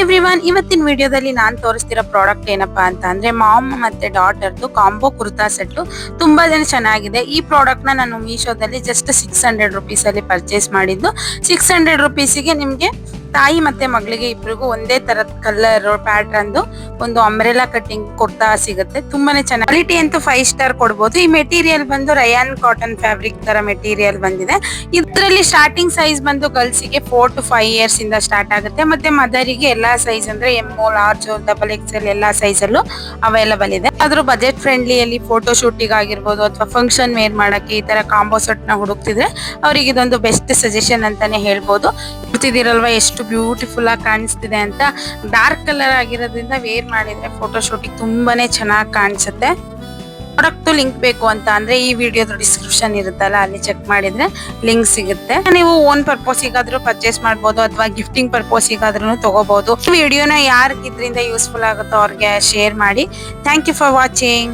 Everyone, ಇವತ್ತಿನ ವಿಡಿಯೋದಲ್ಲಿ ನಾನು ತೋರಿಸ್ತಿರೋ ಪ್ರಾಡಕ್ಟ್ ಏನಪ್ಪಾ ಅಂತ ಅಂದ್ರೆ ಮಾಮ್ ಮತ್ತೆ ಡಾಟರ್ದು ಕಾಂಬೋ ಕುರ್ತಾ ಸೆಟ್ ತುಂಬಾನೇ ಚೆನ್ನಾಗಿದೆ. ಈ ಪ್ರಾಡಕ್ಟ್ ನ ನಾನು ಮೀಶೋದಲ್ಲಿ ಜಸ್ಟ್ 600 ರುಪೀಸ್ ಅಲ್ಲಿ ಪರ್ಚೇಸ್ ಮಾಡಿದ್ದು. 600 ರುಪೀಸ್ಗೆ ನಿಮ್ಗೆ ತಾಯಿ ಮತ್ತೆ ಮಗಳಿಗೆ ಇಬ್ಬರಿಗೂ ಒಂದೇ ತರದ ಕಲರ್ ಪ್ಯಾಟರ್ನ್ ಒಂದು ಅಂಬ್ರೆಲಾ ಕಟ್ಟಿಂಗ್ ಕುರ್ತಾ ಸಿಗುತ್ತೆ. ತುಂಬಾನೇ ಚೆನ್ನಾಗಿ ಕ್ವಾಲಿಟಿ ಅಂತೂ 5 ಸ್ಟಾರ್ ಕೊಡಬಹುದು. ಈ ಮೆಟೀರಿಯಲ್ ಬಂದು ರಯಾನ್ ಕಾಟನ್ ಫ್ಯಾಬ್ರಿಕ್ ತರ ಮೆಟೀರಿಯಲ್ ಬಂದಿದೆ. ಇದರಲ್ಲಿ ಸ್ಟಾರ್ಟಿಂಗ್ ಸೈಜ್ ಬಂದು ಗರ್ಲ್ಸ್ ಗೆ 4 to 5 ಇಯರ್ಸ್ ಇಂದ ಸ್ಟಾರ್ಟ್ ಆಗುತ್ತೆ. ಮತ್ತೆ ಮದರಿಗೆ ಎಲ್ಲಾ ಸೈಜ್ ಅಂದ್ರೆ ಎಂ ಲಾರ್ಜ್ XXL ಎಲ್ಲಾ ಸೈಜ್ ಅಲ್ಲೂ ಅವೈಲಬಲ್ ಇದೆ. ಆದ್ರೂ ಬಜೆಟ್ ಫ್ರೆಂಡ್ಲಿ ಅಲ್ಲಿ ಫೋಟೋ ಶೂಟಿಂಗ್ ಆಗಿರ್ಬೋದು ಅಥವಾ ಫಂಕ್ಷನ್ ವೇರ್ ಮಾಡಕ್ಕೆ ಈ ತರ ಕಾಂಬೋ ಸೆಟ್ ನ ಹುಡುಕ್ತಿದ್ರೆ ಅವರಿಗೆ ಇದೊಂದು ಬೆಸ್ಟ್ ಸಜೆಷನ್ ಅಂತಾನೆ ಹೇಳ್ಬೋದು. ಗೊತ್ತಿದಿರಲ್ವಾ ಎಷ್ಟು ಬ್ಯೂಟಿಫುಲ್ ಆಗಿ ಕಾಣಿಸ್ತಿದೆ ಅಂತ. ಡಾರ್ಕ್ ಕಲರ್ ಆಗಿರೋದ್ರಿಂದ ವೇರ್ ಮಾಡಿದ್ರೆ ಫೋಟೋ ಶೂಟಿಂಗ್ ತುಂಬಾನೇ ಚೆನ್ನಾಗಿ ಕಾಣಿಸುತ್ತೆ. ಪ್ರಾಡಕ್ಟ್ ಲಿಂಕ್ ಬೇಕು ಅಂತ ಅಂದ್ರೆ ಈ ವಿಡಿಯೋದ ಡಿಸ್ಕ್ರಿಪ್ಷನ್ ಇರುತ್ತಲ್ಲ, ಅಲ್ಲಿ ಚೆಕ್ ಮಾಡಿದ್ರೆ ಲಿಂಕ್ ಸಿಗುತ್ತೆ. ನೀವು ಓನ್ ಪರ್ಪಸ್ ಗಾದ್ರೂ ಪರ್ಚೇಸ್ ಮಾಡಬಹುದು ಅಥವಾ ಗಿಫ್ಟಿಂಗ್ ಪರ್ಪಸ್ ಗಾದ್ರೂ ತಗೋಬಹುದು. ವಿಡಿಯೋನ ಯಾರಿಗೆ ಇದರಿಂದ ಯೂಸ್ಫುಲ್ ಆಗುತ್ತೋ ಅವ್ರಿಗೆ ಶೇರ್ ಮಾಡಿ. Thank you for watching.